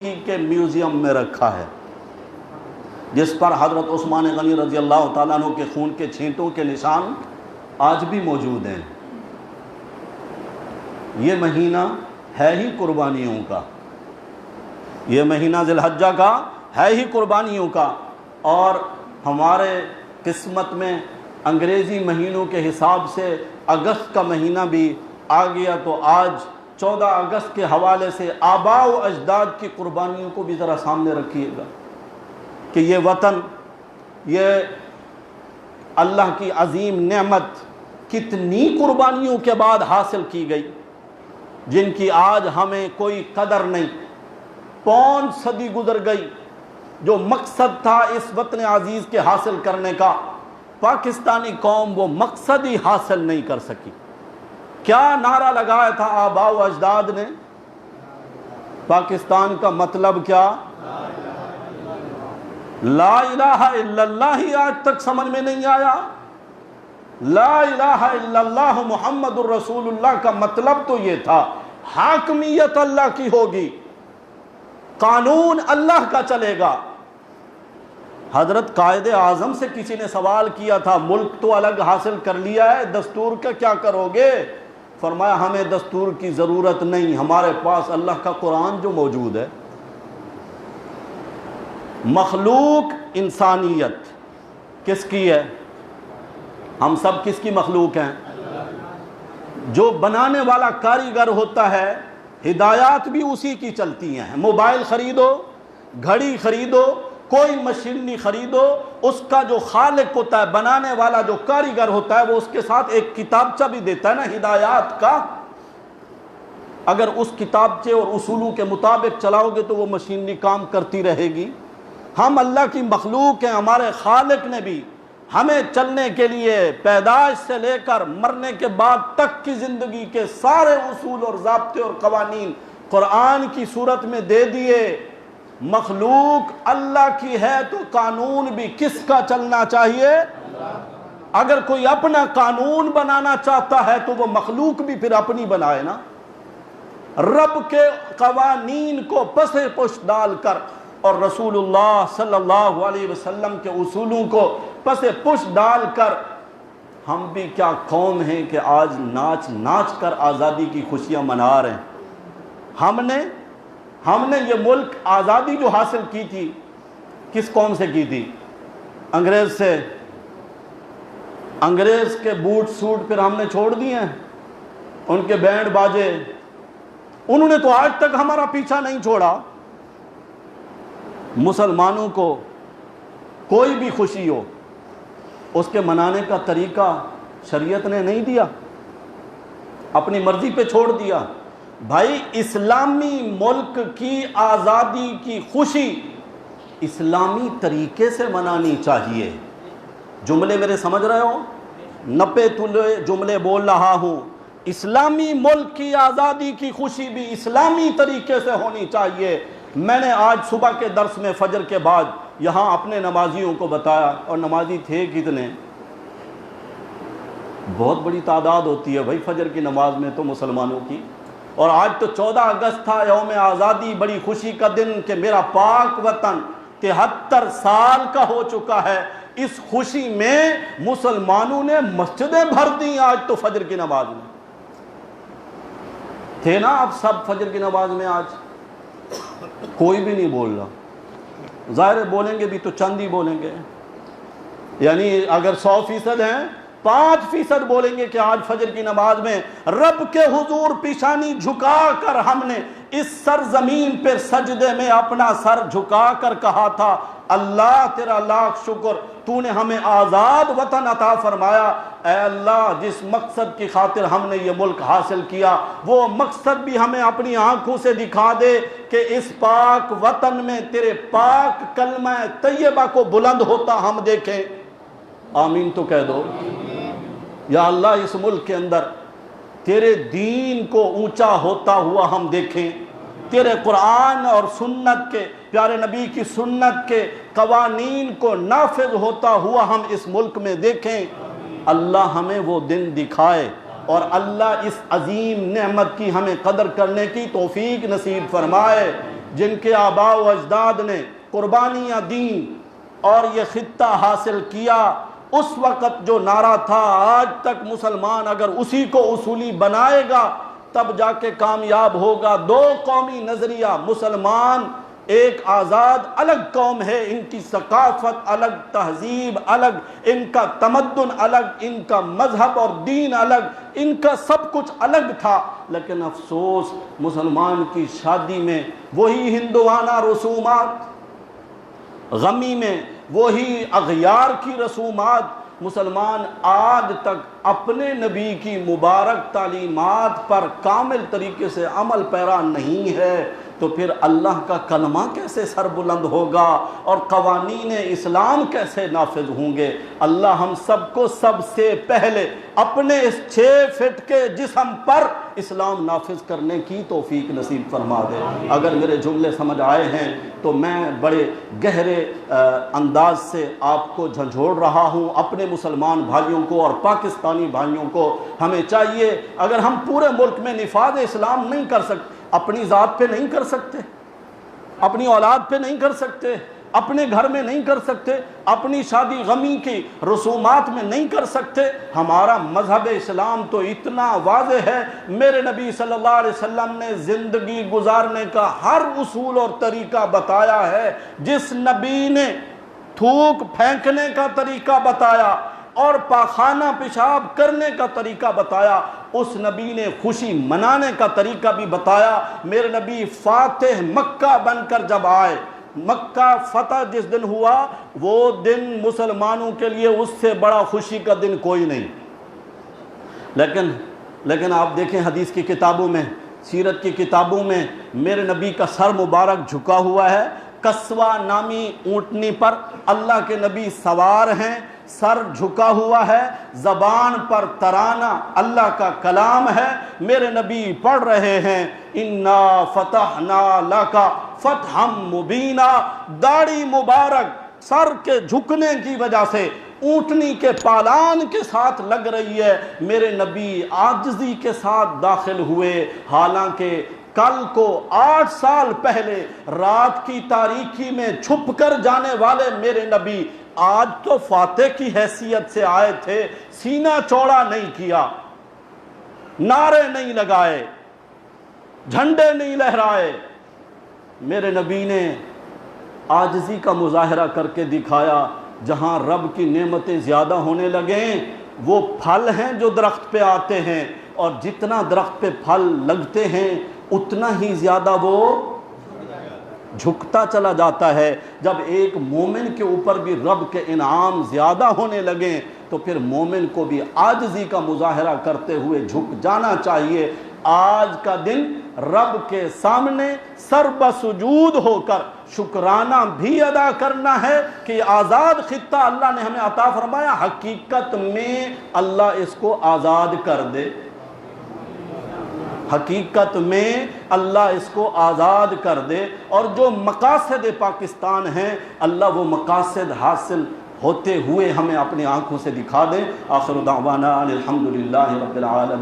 کے میوزیم میں رکھا ہے، جس پر حضرت عثمان غنی رضی اللہ تعالیٰ عنہ کے خون کے چھینٹوں کے نشان آج بھی موجود ہیں۔ یہ مہینہ ہے ہی قربانیوں کا، یہ مہینہ ذی الحجہ کا ہے ہی قربانیوں کا، اور ہمارے قسمت میں انگریزی مہینوں کے حساب سے اگست کا مہینہ بھی آ گیا، تو آج 14 اگست کے حوالے سے آباء و اجداد کی قربانیوں کو بھی ذرا سامنے رکھیے گا کہ یہ وطن، یہ اللہ کی عظیم نعمت کتنی قربانیوں کے بعد حاصل کی گئی، جن کی آج ہمیں کوئی قدر نہیں۔ 5 صدی گزر گئی، جو مقصد تھا اس وطن عزیز کے حاصل کرنے کا، پاکستانی قوم وہ مقصد ہی حاصل نہیں کر سکی۔ کیا نعرہ لگایا تھا آباء و اجداد نے؟ پاکستان کا مطلب کیا؟ لا الہ الا اللہ ہی آج تک سمجھ میں نہیں آیا۔ لا الہ الا اللہ محمد الرسول اللہ کا مطلب تو یہ تھا حاکمیت اللہ کی ہوگی، قانون اللہ کا چلے گا۔ حضرت قائد اعظم سے کسی نے سوال کیا تھا، ملک تو الگ حاصل کر لیا ہے، دستور کا کیا کرو گے؟ فرمایا ہمیں دستور کی ضرورت نہیں، ہمارے پاس اللہ کا قرآن جو موجود ہے۔ مخلوق انسانیت کس کی ہے؟ ہم سب کس کی مخلوق ہیں؟ جو بنانے والا کاریگر ہوتا ہے، ہدایات بھی اسی کی چلتی ہیں۔ موبائل خریدو، گھڑی خریدو، کوئی مشینری خریدو، اس کا جو خالق ہوتا ہے، بنانے والا جو کاریگر ہوتا ہے، وہ اس کے ساتھ ایک کتابچہ بھی دیتا ہے نا ہدایات کا۔ اگر اس کتابچے اور اصولوں کے مطابق چلاؤ گے تو وہ مشینری کام کرتی رہے گی۔ ہم اللہ کی مخلوق ہیں، ہمارے خالق نے بھی ہمیں چلنے کے لیے پیدائش سے لے کر مرنے کے بعد تک کی زندگی کے سارے اصول اور ضابطے اور قوانین قرآن کی صورت میں دے دیے۔ مخلوق اللہ کی ہے تو قانون بھی کس کا چلنا چاہیے؟ اگر کوئی اپنا قانون بنانا چاہتا ہے تو وہ مخلوق بھی پھر اپنی بنائے نا۔ رب کے قوانین کو پس پش ڈال کر اور رسول اللہ صلی اللہ علیہ وسلم کے اصولوں کو پس پش ڈال کر، ہم بھی کیا قوم ہیں کہ آج ناچ ناچ کر آزادی کی خوشیاں منا رہے ہیں۔ ہم نے یہ ملک آزادی جو حاصل کی تھی کس قوم سے کی تھی؟ انگریز سے۔ انگریز کے بوٹ سوٹ پھر ہم نے چھوڑ دیے ہیں، ان کے بینڈ باجے، انہوں نے تو آج تک ہمارا پیچھا نہیں چھوڑا۔ مسلمانوں کو کوئی بھی خوشی ہو، اس کے منانے کا طریقہ شریعت نے نہیں دیا، اپنی مرضی پہ چھوڑ دیا۔ بھائی اسلامی ملک کی آزادی کی خوشی اسلامی طریقے سے منانی چاہیے۔ جملے میرے سمجھ رہے ہو؟ 90 تلے جملے بول رہا ہوں۔ اسلامی ملک کی آزادی کی خوشی بھی اسلامی طریقے سے ہونی چاہیے۔ میں نے آج صبح کے درس میں فجر کے بعد یہاں اپنے نمازیوں کو بتایا، اور نمازی تھے کتنے؟ بہت بڑی تعداد ہوتی ہے بھائی فجر کی نماز میں تو مسلمانوں کی۔ اور آج تو 14 اگست تھا، یوم آزادی، بڑی خوشی کا دن کہ میرا پاک وطن 73 سال کا ہو چکا ہے۔ اس خوشی میں مسلمانوں نے مسجدیں بھر دیں آج تو فجر کی نماز میں۔ تھے نا آپ سب فجر کی نماز میں؟ آج کوئی بھی نہیں بول رہا۔ ظاہر بولیں گے بھی تو چند ہی بولیں گے، یعنی اگر 100% ہیں 5% بولیں گے کہ آج فجر کی نماز میں رب کے حضور پیشانی جھکا کر ہم نے اس سرزمین پر سجدے میں اپنا سر جھکا کر کہا تھا، اللہ تیرا لاکھ شکر، تو نے ہمیں آزاد وطن عطا فرمایا۔ اے اللہ، جس مقصد کی خاطر ہم نے یہ ملک حاصل کیا، وہ مقصد بھی ہمیں اپنی آنکھوں سے دکھا دے کہ اس پاک وطن میں تیرے پاک کلمہ طیبہ کو بلند ہوتا ہم دیکھیں۔ آمین تو کہہ دو۔ یا اللہ، اس ملک کے اندر تیرے دین کو اونچا ہوتا ہوا ہم دیکھیں، تیرے قرآن اور سنت کے، پیارے نبی کی سنت کے قوانین کو نافذ ہوتا ہوا ہم اس ملک میں دیکھیں۔ اللہ ہمیں وہ دن دکھائے اور اللہ اس عظیم نعمت کی ہمیں قدر کرنے کی توفیق نصیب فرمائے۔ جن کے آباء و اجداد نے قربانیاں دیں اور یہ خطہ حاصل کیا، اس وقت جو نعرہ تھا آج تک مسلمان اگر اسی کو اصولی بنائے گا تب جا کے کامیاب ہوگا۔ دو قومی نظریہ، مسلمان ایک آزاد الگ قوم ہے، ان کی ثقافت الگ، تہذیب الگ، ان کا تمدن الگ، ان کا مذہب اور دین الگ، ان کا سب کچھ الگ تھا، لیکن افسوس مسلمان کی شادی میں وہی ہندوانہ رسومات، غمی میں وہی اغیار کی رسومات۔ مسلمان آج تک اپنے نبی کی مبارک تعلیمات پر کامل طریقے سے عمل پیرا نہیں ہے، تو پھر اللہ کا کلمہ کیسے سر بلند ہوگا اور قوانین اسلام کیسے نافذ ہوں گے؟ اللہ ہم سب کو سب سے پہلے اپنے اس 6 فٹ کے جسم پر اسلام نافذ کرنے کی توفیق نصیب فرما دے۔ اگر میرے جملے سمجھ آئے ہیں تو میں بڑے گہرے انداز سے آپ کو جھنجھوڑ رہا ہوں، اپنے مسلمان بھائیوں کو اور پاکستانی بھائیوں کو ہمیں چاہیے، اگر ہم پورے ملک میں نفاذ اسلام نہیں کر سکتے، اپنی ذات پہ نہیں کر سکتے، اپنی اولاد پہ نہیں کر سکتے، اپنے گھر میں نہیں کر سکتے، اپنی شادی غمی کی رسومات میں نہیں کر سکتے، ہمارا مذہب اسلام تو اتنا واضح ہے۔ میرے نبی صلی اللہ علیہ وسلم نے زندگی گزارنے کا ہر اصول اور طریقہ بتایا ہے۔ جس نبی نے تھوک پھینکنے کا طریقہ بتایا اور پاخانہ پیشاب کرنے کا طریقہ بتایا، اس نبی نے خوشی منانے کا طریقہ بھی بتایا۔ میرے نبی فاتح مکہ بن کر جب آئے، مکہ فتح جس دن ہوا، وہ دن مسلمانوں کے لیے اس سے بڑا خوشی کا دن کوئی نہیں۔ لیکن آپ دیکھیں حدیث کی کتابوں میں، سیرت کی کتابوں میں میرے نبی کا سر مبارک جھکا ہوا ہے، قصوہ نامی اونٹنی پر اللہ کے نبی سوار ہیں، سر جھکا ہوا ہے، زبان پر ترانہ اللہ کا کلام ہے، میرے نبی پڑھ رہے ہیں اِنَّا فَتَحْنَا لَكَ فَتْحًا مُبِينًا۔ داڑھی مبارک سر کے جھکنے کی وجہ سے اونٹنی کے پالان کے ساتھ لگ رہی ہے، میرے نبی عاجزی کے ساتھ داخل ہوئے، حالانکہ کل کو 8 سال پہلے رات کی تاریکی میں چھپ کر جانے والے میرے نبی آج تو فاتح کی حیثیت سے آئے تھے، سینہ چوڑا نہیں کیا، نعرے نہیں لگائے، جھنڈے نہیں لہرائے، میرے نبی نے عاجزی کا مظاہرہ کر کے دکھایا۔ جہاں رب کی نعمتیں زیادہ ہونے لگیں، وہ پھل ہیں جو درخت پہ آتے ہیں، اور جتنا درخت پہ پھل لگتے ہیں اتنا ہی زیادہ وہ جھکتا چلا جاتا ہے۔ جب ایک مومن کے اوپر بھی رب کے انعام زیادہ ہونے لگیں تو پھر مومن کو بھی عاجزی کا مظاہرہ کرتے ہوئے جھک جانا چاہیے۔ آج کا دن رب کے سامنے سر بسجود ہو کر شکرانہ بھی ادا کرنا ہے کہ آزاد خطہ اللہ نے ہمیں عطا فرمایا، حقیقت میں اللہ اس کو آزاد کر دے، حقیقت میں اللہ اس کو آزاد کر دے، اور جو مقاصد پاکستان ہیں اللہ وہ مقاصد حاصل ہوتے ہوئے ہمیں اپنی آنکھوں سے دکھا دے۔ آخر دعوانا الحمدللہ رب العالمین۔